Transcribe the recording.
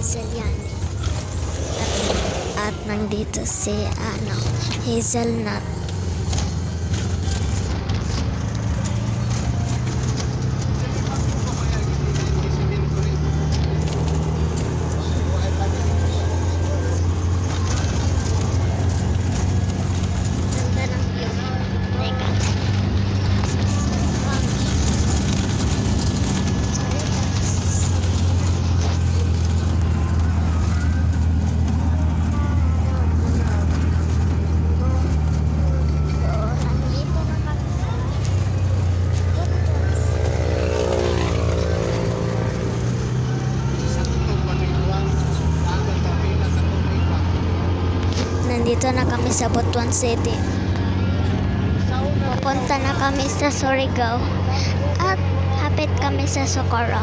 Hazel yan. At nandito si Hazelnut. Ganda ng view. Teka. Nandito na kami sa Butuan City. Pupunta na kami sa Surigao at hapit kami sa Socorro.